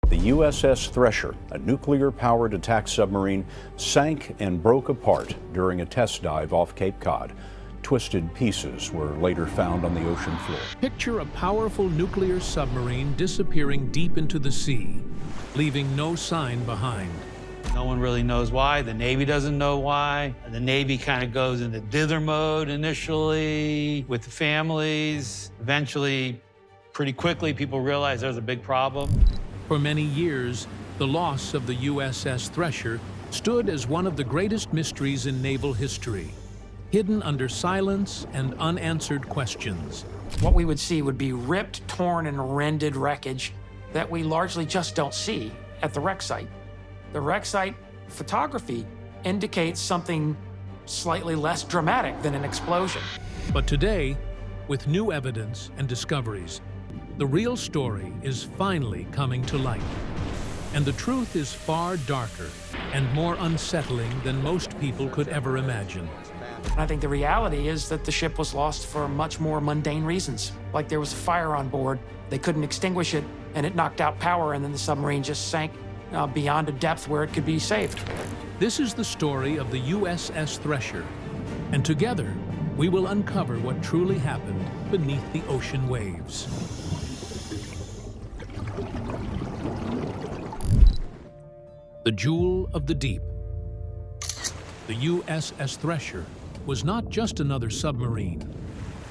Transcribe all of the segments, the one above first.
The USS Thresher, a nuclear-powered attack submarine, sank and broke apart during a test dive off Cape Cod. Twisted pieces were later found on the ocean floor. Picture a powerful nuclear submarine disappearing deep into the sea, leaving no sign behind. No one really knows why. The Navy doesn't know why. The Navy kind of goes into dither mode initially with the families. Eventually, pretty quickly, people realize there's a big problem. For many years, the loss of the USS Thresher stood as one of the greatest mysteries in naval history, hidden under silence and unanswered questions. What we would see would be ripped, torn, and rended wreckage that we largely just don't see at the wreck site. The wreck site photography indicates something slightly less dramatic than an explosion. But today, with new evidence and discoveries, the real story is finally coming to light. And the truth is far darker and more unsettling than most people could ever imagine. I think the reality is that the ship was lost for much more mundane reasons. Like there was a fire on board, they couldn't extinguish it, and it knocked out power, and then the submarine just sank beyond a depth where it could be saved. This is the story of the USS Thresher, and together we will uncover what truly happened beneath the ocean waves. The Jewel of the Deep. The USS Thresher was not just another submarine.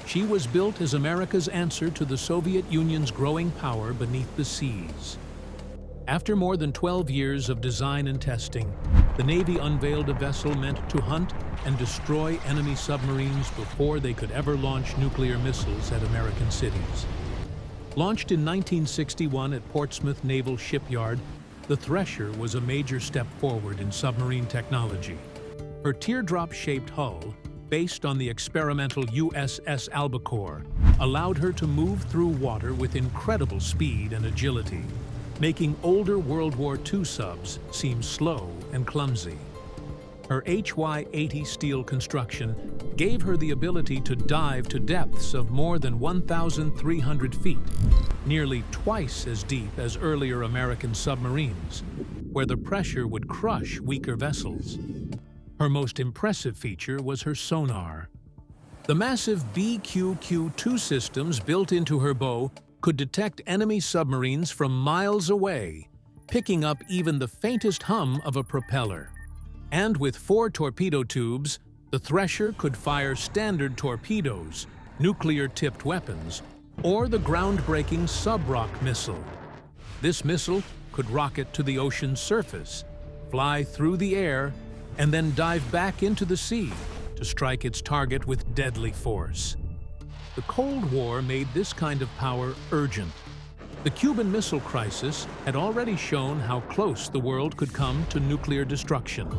She was built as America's answer to the Soviet Union's growing power beneath the seas. After more than 12 years of design and testing, the Navy unveiled a vessel meant to hunt and destroy enemy submarines before they could ever launch nuclear missiles at American cities. Launched in 1961 at Portsmouth Naval Shipyard, the Thresher was a major step forward in submarine technology. Her teardrop-shaped hull, based on the experimental USS Albacore, allowed her to move through water with incredible speed and agility, making older World War II subs seem slow and clumsy. Her HY-80 steel construction gave her the ability to dive to depths of more than 1,300 feet, nearly twice as deep as earlier American submarines, where the pressure would crush weaker vessels. Her most impressive feature was her sonar. The massive BQQ-2 systems built into her bow could detect enemy submarines from miles away, picking up even the faintest hum of a propeller. And with 4 torpedo tubes, the Thresher could fire standard torpedoes, nuclear-tipped weapons, or the groundbreaking sub-rock missile. This missile could rocket to the ocean's surface, fly through the air, and then dive back into the sea to strike its target with deadly force. The Cold War made this kind of power urgent. The Cuban Missile Crisis had already shown how close the world could come to nuclear destruction.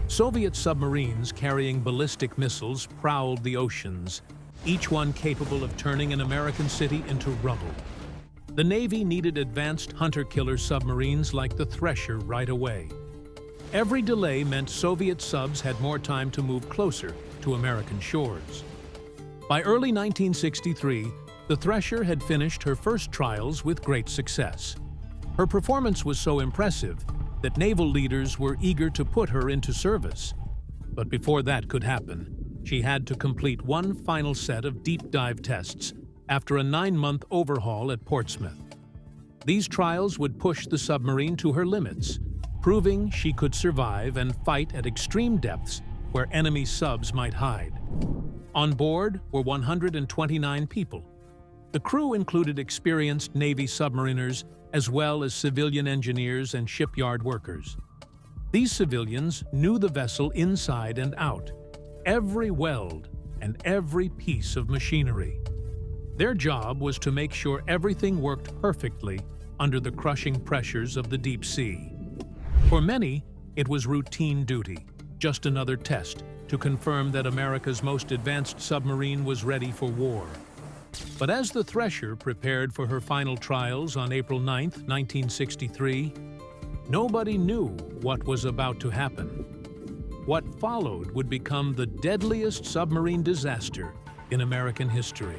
Soviet submarines carrying ballistic missiles prowled the oceans, each one capable of turning an American city into rubble. The Navy needed advanced hunter-killer submarines like the Thresher right away. Every delay meant Soviet subs had more time to move closer to American shores. By early 1963, the Thresher had finished her first trials with great success. Her performance was so impressive that naval leaders were eager to put her into service. But before that could happen, she had to complete one final set of deep dive tests after a 9-month overhaul at Portsmouth. These trials would push the submarine to her limits, proving she could survive and fight at extreme depths where enemy subs might hide. On board were 129 people. The crew included experienced Navy submariners as well as civilian engineers and shipyard workers. These civilians knew the vessel inside and out, every weld and every piece of machinery. Their job was to make sure everything worked perfectly under the crushing pressures of the deep sea. For many, it was routine duty, just another test to confirm that America's most advanced submarine was ready for war. But as the Thresher prepared for her final trials on April 9, 1963, nobody knew what was about to happen. What followed would become the deadliest submarine disaster in American history.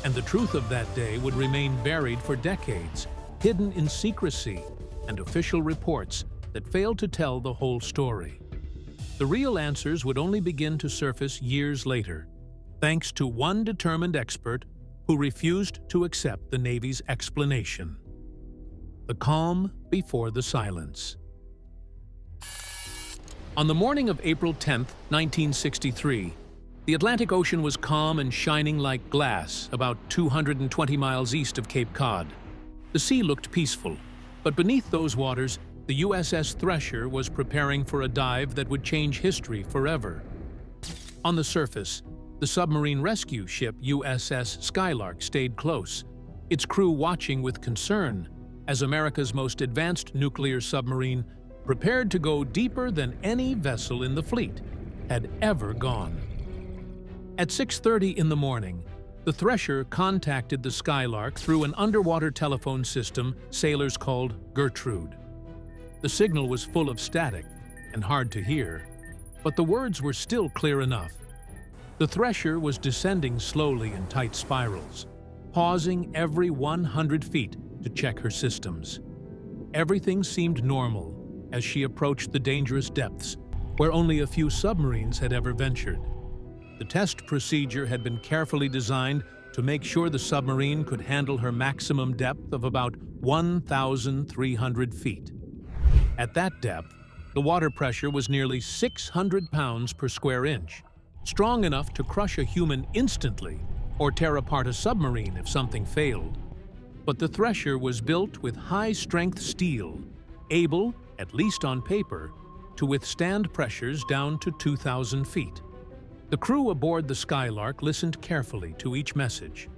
And the truth of that day would remain buried for decades, hidden in secrecy and official reports that failed to tell the whole story. The real answers would only begin to surface years later, thanks to one determined expert who refused to accept the Navy's explanation. The calm before the silence. On the morning of April 10, 1963, the Atlantic Ocean was calm and shining like glass about 220 miles east of Cape Cod. The sea looked peaceful, but beneath those waters, the USS Thresher was preparing for a dive that would change history forever. On the surface, the submarine rescue ship USS Skylark stayed close, its crew watching with concern as America's most advanced nuclear submarine prepared to go deeper than any vessel in the fleet had ever gone. At 6:30 in the morning, the Thresher contacted the Skylark through an underwater telephone system sailors called Gertrude. The signal was full of static and hard to hear, but the words were still clear enough. The Thresher was descending slowly in tight spirals, pausing every 100 feet to check her systems. Everything seemed normal as she approached the dangerous depths where only a few submarines had ever ventured. The test procedure had been carefully designed to make sure the submarine could handle her maximum depth of about 1,300 feet. At that depth, the water pressure was nearly 600 pounds per square inch, strong enough to crush a human instantly or tear apart a submarine if something failed. But the Thresher was built with high-strength steel, able, at least on paper, to withstand pressures down to 2,000 feet. The crew aboard the Skylark listened carefully to each message.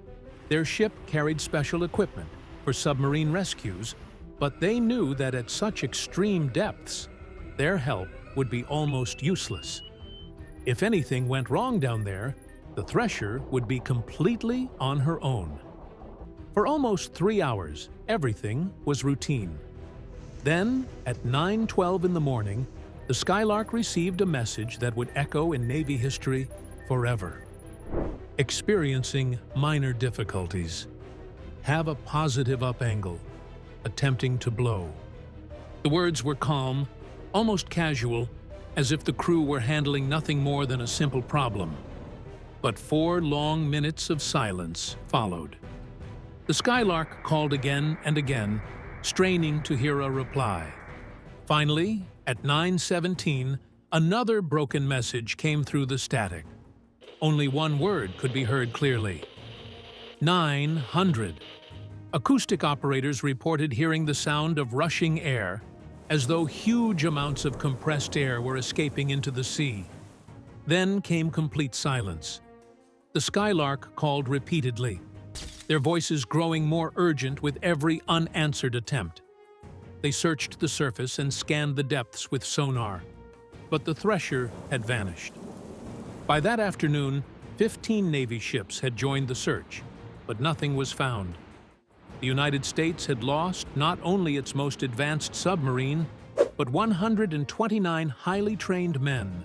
Their ship carried special equipment for submarine rescues, but they knew that at such extreme depths, their help would be almost useless. If anything went wrong down there, the Thresher would be completely on her own. For almost 3 hours, everything was routine. Then, at 9:12 in the morning, the Skylark received a message that would echo in Navy history forever. Experiencing minor difficulties. Have a positive up angle. Attempting to blow. The words were calm, almost casual, as if the crew were handling nothing more than a simple problem. But 4 long minutes of silence followed. The Skylark called again and again, straining to hear a reply. Finally, at 9:17, another broken message came through the static. Only one word could be heard clearly. 900. Acoustic operators reported hearing the sound of rushing air, as though huge amounts of compressed air were escaping into the sea. Then came complete silence. The Skylark called repeatedly, their voices growing more urgent with every unanswered attempt. They searched the surface and scanned the depths with sonar, but the Thresher had vanished. By that afternoon, 15 Navy ships had joined the search, but nothing was found. The United States had lost not only its most advanced submarine, but 129 highly trained men,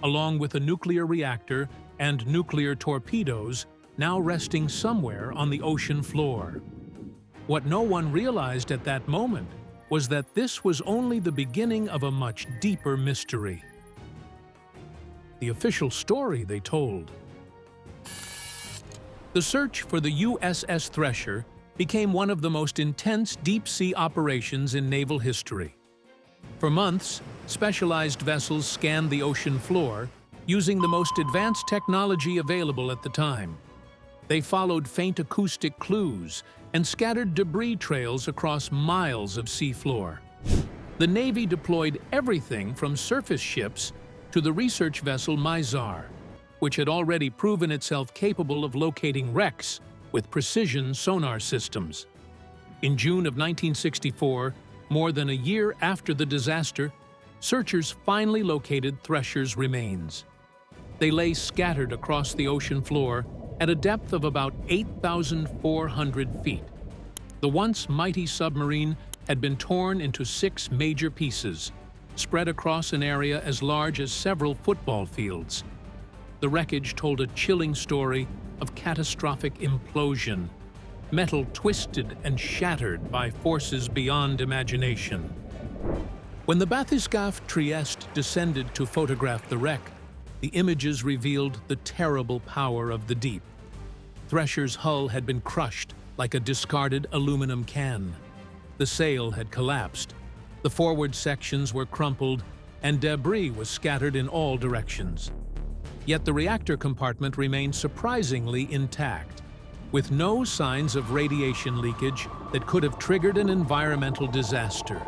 along with a nuclear reactor and nuclear torpedoes now resting somewhere on the ocean floor. What no one realized at that moment was that this was only the beginning of a much deeper mystery. The official story they told. The search for the USS Thresher became one of the most intense deep-sea operations in naval history. For months, specialized vessels scanned the ocean floor using the most advanced technology available at the time. They followed faint acoustic clues and scattered debris trails across miles of seafloor. The Navy deployed everything from surface ships to the research vessel Mizar, which had already proven itself capable of locating wrecks with precision sonar systems. In June of 1964, more than a year after the disaster, searchers finally located Thresher's remains. They lay scattered across the ocean floor at a depth of about 8,400 feet. The once mighty submarine had been torn into 6 major pieces, spread across an area as large as several football fields. The wreckage told a chilling story of catastrophic implosion, metal twisted and shattered by forces beyond imagination. When the bathyscaphe Trieste descended to photograph the wreck, the images revealed the terrible power of the deep. Thresher's hull had been crushed like a discarded aluminum can. The sail had collapsed, the forward sections were crumpled, and debris was scattered in all directions. Yet the reactor compartment remained surprisingly intact, with no signs of radiation leakage that could have triggered an environmental disaster.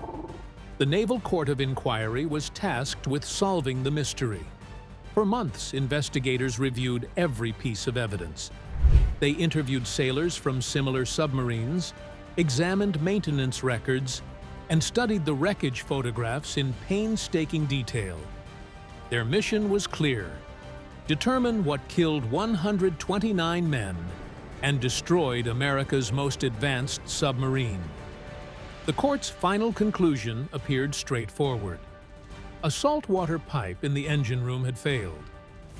The Naval Court of Inquiry was tasked with solving the mystery. For months, investigators reviewed every piece of evidence. They interviewed sailors from similar submarines, examined maintenance records, and studied the wreckage photographs in painstaking detail. Their mission was clear: determine what killed 129 men and destroyed America's most advanced submarine. The court's final conclusion appeared straightforward. A saltwater pipe in the engine room had failed,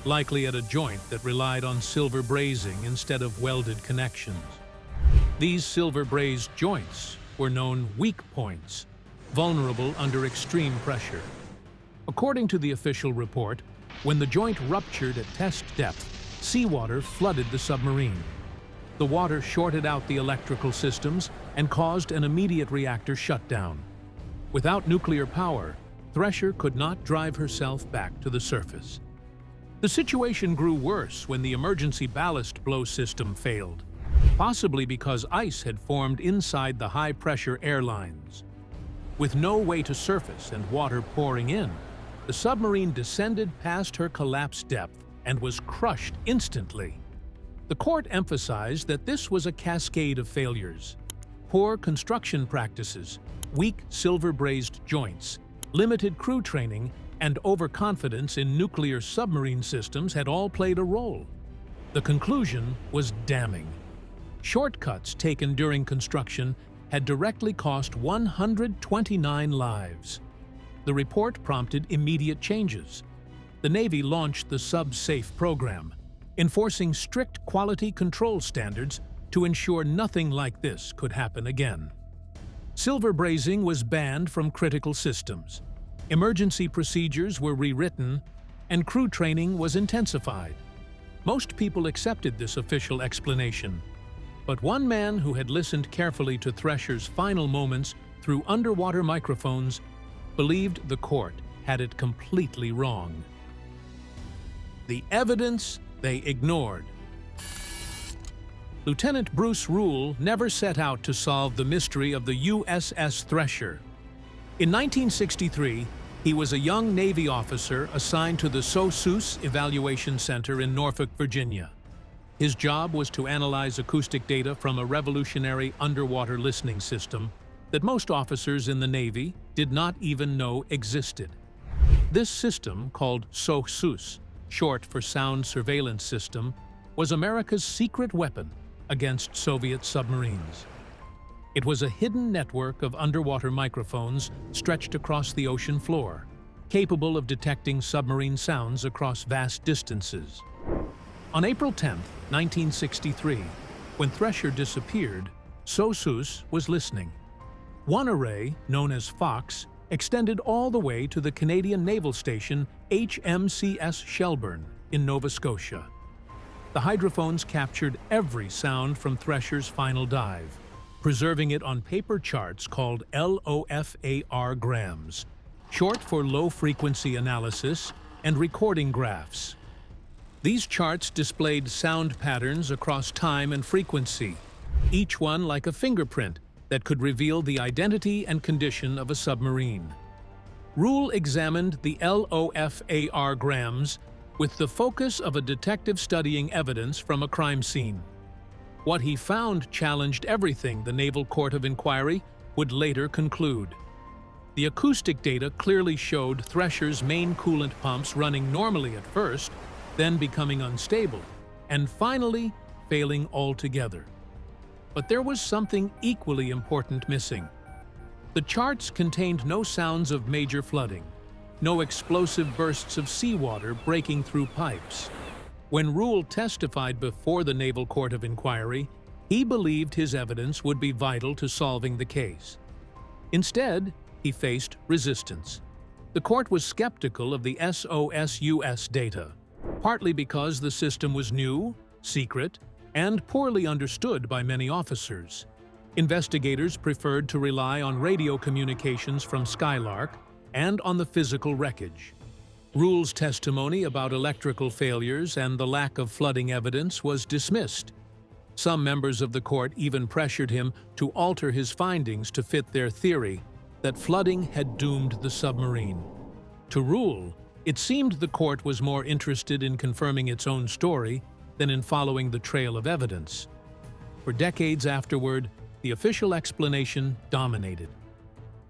likely at a joint that relied on silver brazing instead of welded connections. These silver brazed joints were known weak points, vulnerable under extreme pressure. According to the official report, when the joint ruptured at test depth, seawater flooded the submarine. The water shorted out the electrical systems and caused an immediate reactor shutdown. Without nuclear power, Thresher could not drive herself back to the surface. The situation grew worse when the emergency ballast blow system failed, possibly because ice had formed inside the high-pressure air lines. With no way to surface and water pouring in, the submarine descended past her collapse depth and was crushed instantly. The court emphasized that this was a cascade of failures. Poor construction practices, weak silver-brazed joints, limited crew training, and overconfidence in nuclear submarine systems had all played a role. The conclusion was damning. Shortcuts taken during construction had directly cost 129 lives. The report prompted immediate changes. The Navy launched the Sub-Safe program, enforcing strict quality control standards to ensure nothing like this could happen again. Silver brazing was banned from critical systems. Emergency procedures were rewritten, and crew training was intensified. Most people accepted this official explanation, but one man who had listened carefully to Thresher's final moments through underwater microphones believed the court had it completely wrong. The evidence they ignored. Lieutenant Bruce Rule never set out to solve the mystery of the USS Thresher. In 1963, he was a young Navy officer assigned to the SOSUS Evaluation Center in Norfolk, Virginia. His job was to analyze acoustic data from a revolutionary underwater listening system that most officers in the Navy did not even know existed. This system, called SOSUS, short for Sound Surveillance System, was America's secret weapon against Soviet submarines. It was a hidden network of underwater microphones stretched across the ocean floor, capable of detecting submarine sounds across vast distances. On April 10, 1963, when Thresher disappeared, SOSUS was listening. One array, known as Fox, extended all the way to the Canadian naval station HMCS Shelburne in Nova Scotia. The hydrophones captured every sound from Thresher's final dive, preserving it on paper charts called LOFAR grams, short for low-frequency analysis, and recording graphs. These charts displayed sound patterns across time and frequency, each one like a fingerprint that could reveal the identity and condition of a submarine. Rule examined the LOFAR grams with the focus of a detective studying evidence from a crime scene. What he found challenged everything the Naval Court of Inquiry would later conclude. The acoustic data clearly showed Thresher's main coolant pumps running normally at first, then becoming unstable, and finally failing altogether. But there was something equally important missing. The charts contained no sounds of major flooding, no explosive bursts of seawater breaking through pipes. When Rule testified before the Naval Court of Inquiry, He believed his evidence would be vital to solving the case. Instead, he faced resistance. The court was skeptical of the SOSUS data, partly because the system was new, secret, and poorly understood by many officers. Investigators preferred to rely on radio communications from Skylark and on the physical wreckage. Rule's testimony about electrical failures and the lack of flooding evidence was dismissed. Some members of the court even pressured him to alter his findings to fit their theory that flooding had doomed the submarine. To Rule, it seemed the court was more interested in confirming its own story than in following the trail of evidence. For decades afterward, the official explanation dominated.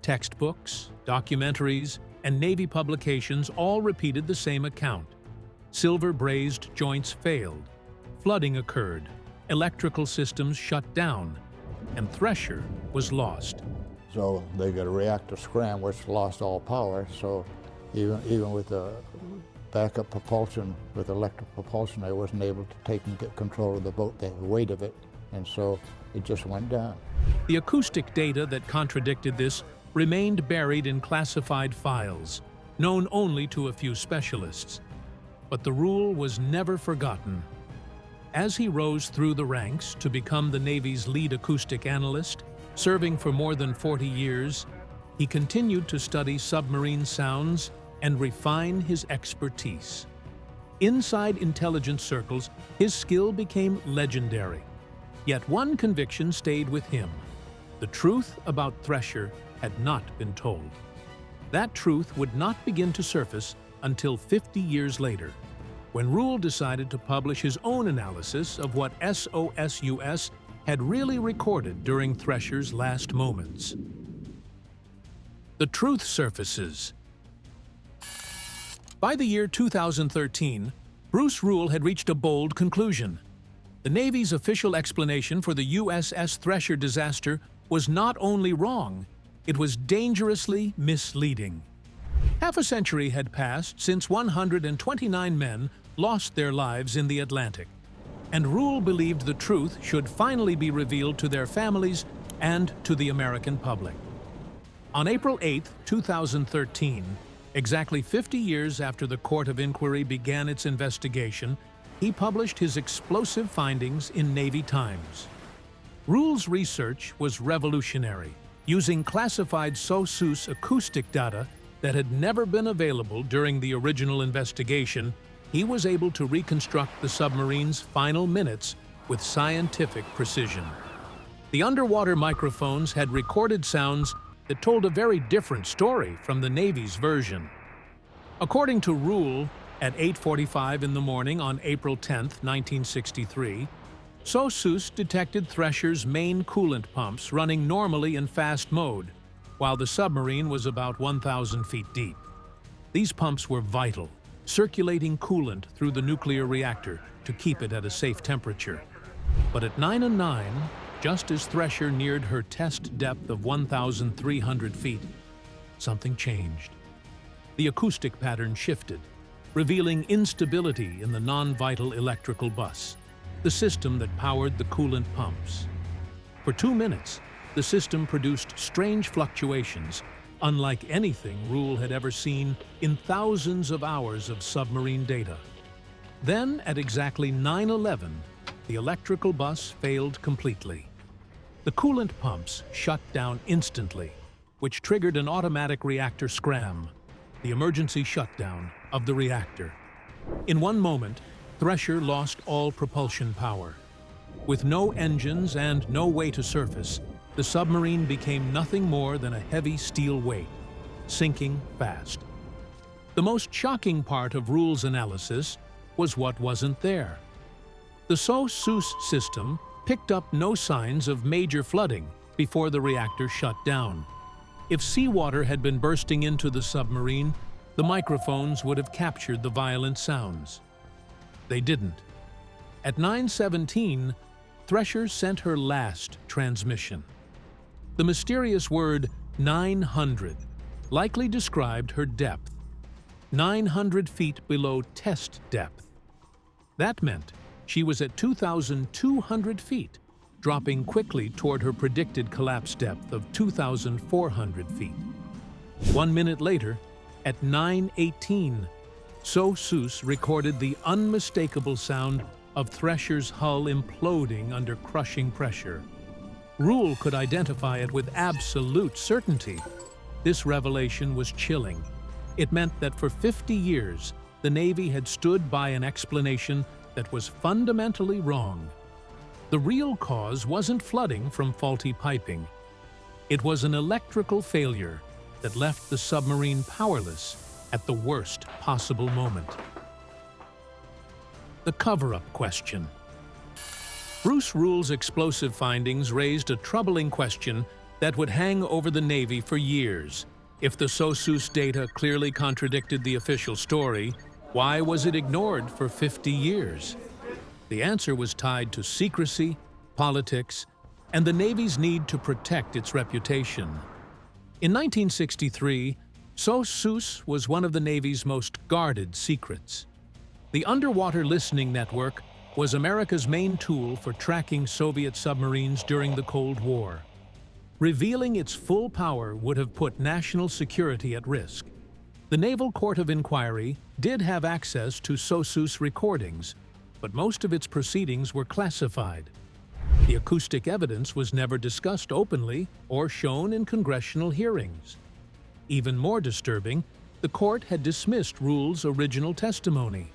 Textbooks, documentaries, and Navy publications all repeated the same account. Silver brazed joints failed, flooding occurred, electrical systems shut down, and Thresher was lost. So they got a reactor scram which lost all power, so even with the backup propulsion, with electric propulsion, they wasn't able to take and get control of the boat, the weight of it, and so it just went down. The acoustic data that contradicted this remained buried in classified files, known only to a few specialists. But the Rule was never forgotten. As he rose through the ranks to become the Navy's lead acoustic analyst, serving for more than 40 years, he continued to study submarine sounds and refine his expertise. Inside intelligence circles, his skill became legendary. Yet one conviction stayed with him. The truth about Thresher had not been told. That truth would not begin to surface until 50 years later, when Rule decided to publish his own analysis of what SOSUS had really recorded during Thresher's last moments. The truth surfaces. By the year 2013, Bruce Rule had reached a bold conclusion. The Navy's official explanation for the USS Thresher disaster was not only wrong, it was dangerously misleading. Half a century had passed since 129 men lost their lives in the Atlantic, and Rule believed the truth should finally be revealed to their families and to the American public. On April 8, 2013, exactly 50 years after the Court of Inquiry began its investigation, he published his explosive findings in Navy Times. Rule's research was revolutionary, using classified SOSUS acoustic data that had never been available during the original investigation. He was able to reconstruct the submarine's final minutes with scientific precision. The underwater microphones had recorded sounds that told a very different story from the Navy's version. According to Rule, at 8:45 in the morning on April 10, 1963, SOSUS detected Thresher's main coolant pumps running normally in fast mode, while the submarine was about 1,000 feet deep. These pumps were vital, circulating coolant through the nuclear reactor to keep it at a safe temperature. But at 9:09, just as Thresher neared her test depth of 1,300 feet, something changed. The acoustic pattern shifted, revealing instability in the non-vital electrical bus, the system that powered the coolant pumps. For 2 minutes, the system produced strange fluctuations, unlike anything Rule had ever seen in thousands of hours of submarine data. Then, at exactly 9:11, the electrical bus failed completely. The coolant pumps shut down instantly, which triggered an automatic reactor scram, the emergency shutdown of the reactor. In one moment, Thresher lost all propulsion power. With no engines and no way to surface, the submarine became nothing more than a heavy steel weight, sinking fast. The most shocking part of Rule's analysis was what wasn't there. The SOSUS system picked up no signs of major flooding before the reactor shut down. If seawater had been bursting into the submarine, the microphones would have captured the violent sounds. They didn't. At 9:17, Thresher sent her last transmission. The mysterious word 900 likely described her depth, 900 feet below test depth. That meant she was at 2,200 feet, dropping quickly toward her predicted collapse depth of 2,400 feet. 1 minute later, at 9:18, USS recorded the unmistakable sound of Thresher's hull imploding under crushing pressure. Rule could identify it with absolute certainty. This revelation was chilling. It meant that for 50 years, the Navy had stood by an explanation that was fundamentally wrong. The real cause wasn't flooding from faulty piping. It was an electrical failure that left the submarine powerless at the worst possible moment. The cover-up question. Bruce Rule's explosive findings raised a troubling question that would hang over the Navy for years. If the USS data clearly contradicted the official story, why was it ignored for 50 years? The answer was tied to secrecy, politics, and the Navy's need to protect its reputation. In 1963, USS was one of the Navy's most guarded secrets. The underwater listening network was America's main tool for tracking Soviet submarines during the Cold War. Revealing its full power would have put national security at risk. The Naval Court of Inquiry did have access to USS recordings, but most of its proceedings were classified. The acoustic evidence was never discussed openly or shown in congressional hearings. Even more disturbing, the court had dismissed Rule's original testimony.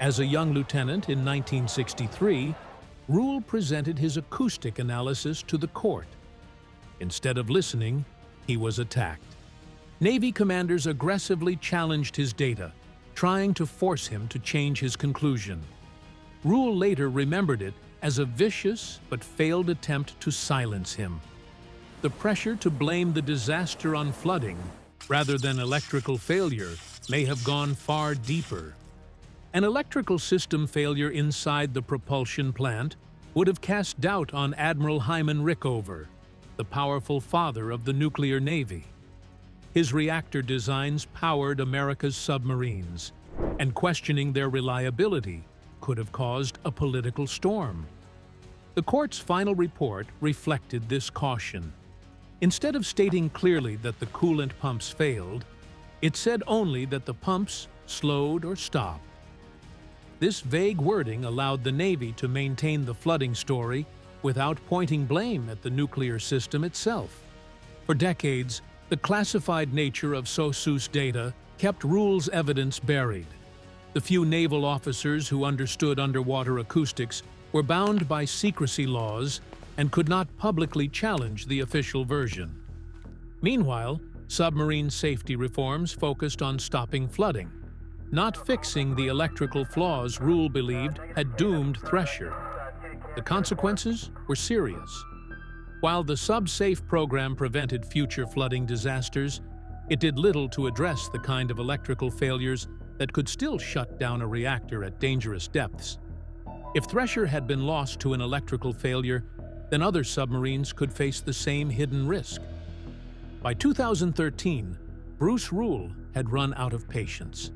As a young lieutenant in 1963, Rule presented his acoustic analysis to the court. Instead of listening, he was attacked. Navy commanders aggressively challenged his data, trying to force him to change his conclusion. Rule later remembered it as a vicious but failed attempt to silence him. The pressure to blame the disaster on flooding rather than electrical failure may have gone far deeper. An electrical system failure inside the propulsion plant would have cast doubt on Admiral Hyman Rickover, the powerful father of the nuclear navy. His reactor designs powered America's submarines, and questioning their reliability could have caused a political storm. The court's final report reflected this caution. Instead of stating clearly that the coolant pumps failed, it said only that the pumps slowed or stopped. This vague wording allowed the Navy to maintain the flooding story without pointing blame at the nuclear system itself. For decades, the classified nature of USS data kept Rule's evidence buried. The few naval officers who understood underwater acoustics were bound by secrecy laws and could not publicly challenge the official version. Meanwhile, submarine safety reforms focused on stopping flooding, not fixing the electrical flaws Rule believed had doomed Thresher. The consequences were serious. While the SubSafe program prevented future flooding disasters, it did little to address the kind of electrical failures that could still shut down a reactor at dangerous depths. If Thresher had been lost to an electrical failure, then other submarines could face the same hidden risk. By 2013, Bruce Rule had run out of patience.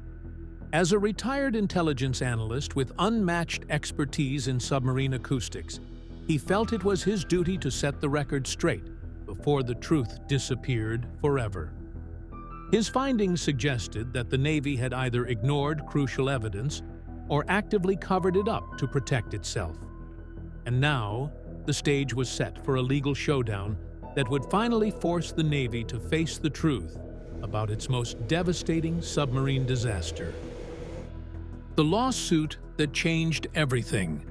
As a retired intelligence analyst with unmatched expertise in submarine acoustics, he felt it was his duty to set the record straight before the truth disappeared forever. His findings suggested that the Navy had either ignored crucial evidence or actively covered it up to protect itself. And now, the stage was set for a legal showdown that would finally force the Navy to face the truth about its most devastating submarine disaster. The lawsuit that changed everything.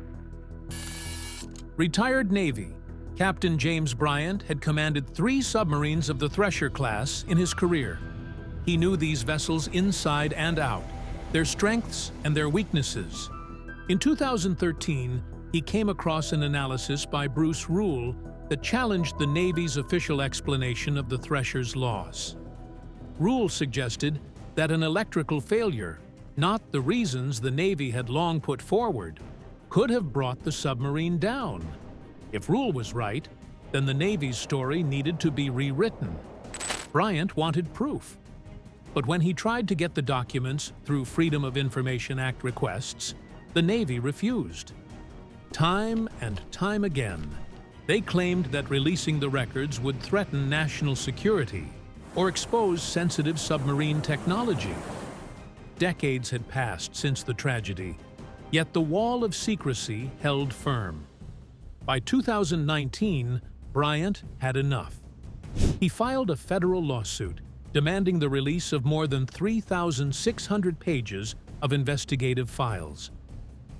Retired Navy Captain James Bryant had commanded 3 submarines of the Thresher class in his career. He knew these vessels inside and out, their strengths and their weaknesses. In 2013, he came across an analysis by Bruce Rule that challenged the Navy's official explanation of the Thresher's loss. Rule suggested that an electrical failure, not the reasons the Navy had long put forward, could have brought the submarine down. If Rule was right, then the Navy's story needed to be rewritten. Bryant wanted proof. But when he tried to get the documents through Freedom of Information Act requests, the Navy refused. Time and time again, They claimed that releasing the records would threaten national security or expose sensitive submarine technology. Decades had passed since the tragedy, yet the wall of secrecy held firm. By 2019, Bryant had enough. He filed a federal lawsuit demanding the release of more than 3,600 pages of investigative files.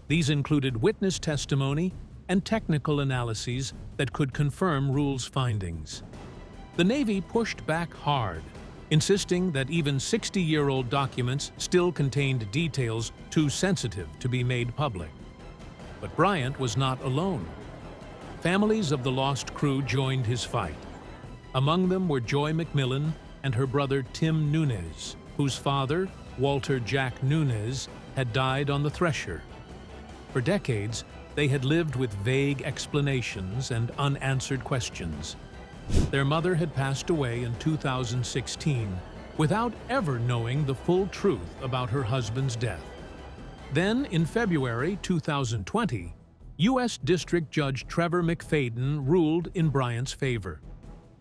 These included witness testimony and technical analyses that could confirm Rule's findings. The Navy pushed back hard, insisting that even 60-year-old documents still contained details too sensitive to be made public. But Bryant was not alone. Families of the lost crew joined his fight. Among them were Joy McMillan and her brother Tim Nunes, whose father, Walter Jack Nunes, had died on the Thresher. For decades, they had lived with vague explanations and unanswered questions. Their mother had passed away in 2016 without ever knowing the full truth about her husband's death. Then, in February 2020, U.S. District Judge Trevor McFadden ruled in Bryant's favor.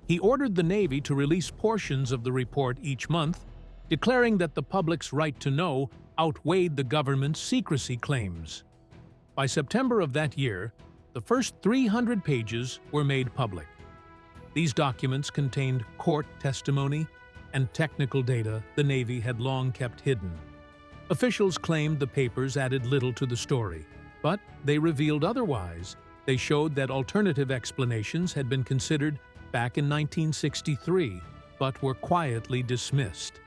He ordered the Navy to release portions of the report each month, declaring that the public's right to know outweighed the government's secrecy claims. By September of that year, the first 300 pages were made public. These documents contained court testimony and technical data the Navy had long kept hidden. Officials claimed the papers added little to the story, but they revealed otherwise. They showed that alternative explanations had been considered back in 1963, but were quietly dismissed.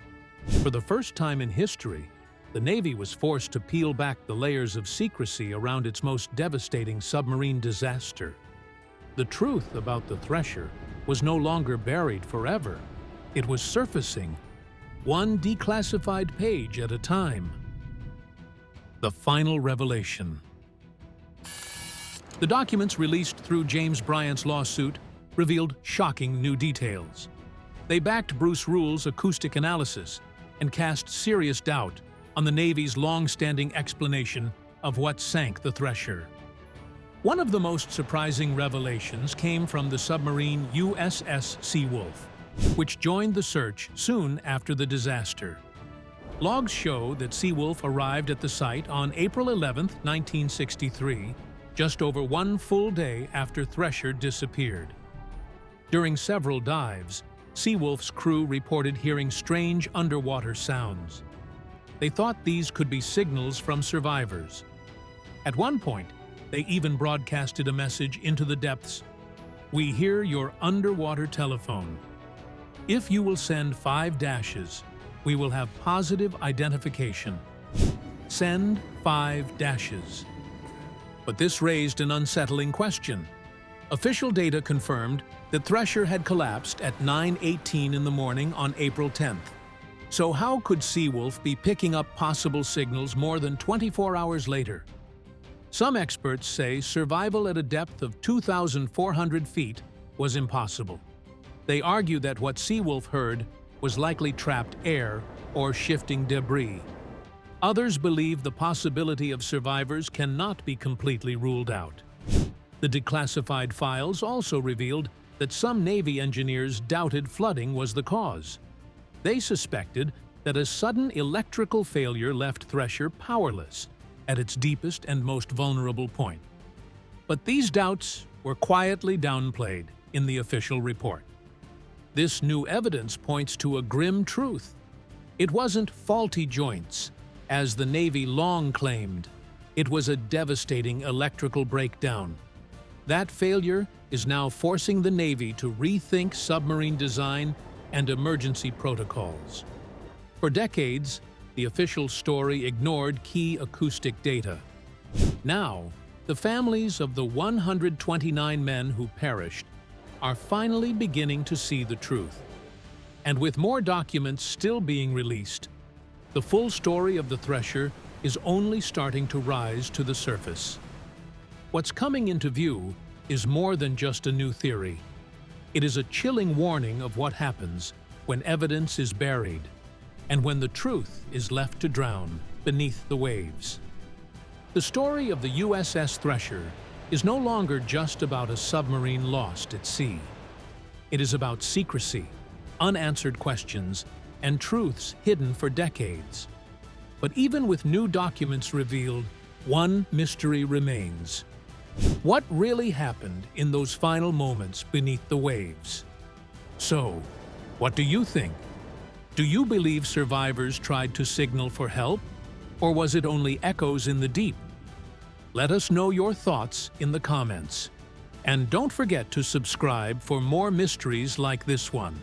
For the first time in history, the Navy was forced to peel back the layers of secrecy around its most devastating submarine disaster. The truth about the Thresher was no longer buried forever. It was surfacing, one declassified page at a time. The final revelation. The documents released through James Bryant's lawsuit revealed shocking new details. They backed Bruce Rule's acoustic analysis and cast serious doubt on the Navy's long-standing explanation of what sank the Thresher. One of the most surprising revelations came from the submarine USS Seawolf, which joined the search soon after the disaster. Logs show that Seawolf arrived at the site on April 11, 1963, just over one full day after Thresher disappeared. During several dives, Seawolf's crew reported hearing strange underwater sounds. They thought these could be signals from survivors. At one point, they even broadcasted a message into the depths: "We hear your underwater telephone. If you will send 5 dashes, we will have positive identification. Send 5 dashes." But this raised an unsettling question. Official data confirmed that Thresher had collapsed at 9:18 in the morning on April 10th. So how could Seawolf be picking up possible signals more than 24 hours later? Some experts say survival at a depth of 2,400 feet was impossible. They argue that what Seawolf heard was likely trapped air or shifting debris. Others believe the possibility of survivors cannot be completely ruled out. The declassified files also revealed that some Navy engineers doubted flooding was the cause. They suspected that a sudden electrical failure left Thresher powerless at its deepest and most vulnerable point. But these doubts were quietly downplayed in the official report. This new evidence points to a grim truth. It wasn't faulty joints, as the Navy long claimed. It was a devastating electrical breakdown. That failure is now forcing the Navy to rethink submarine design and emergency protocols. For decades, the official story ignored key acoustic data. Now, the families of the 129 men who perished are finally beginning to see the truth. And with more documents still being released, the full story of the Thresher is only starting to rise to the surface. What's coming into view is more than just a new theory. It is a chilling warning of what happens when evidence is buried and when the truth is left to drown beneath the waves. The story of the USS Thresher is no longer just about a submarine lost at sea. It is about secrecy, unanswered questions, and truths hidden for decades. But even with new documents revealed, one mystery remains. What really happened in those final moments beneath the waves? So, what do you think? Do you believe survivors tried to signal for help? Or was it only echoes in the deep? Let us know your thoughts in the comments. And don't forget to subscribe for more mysteries like this one.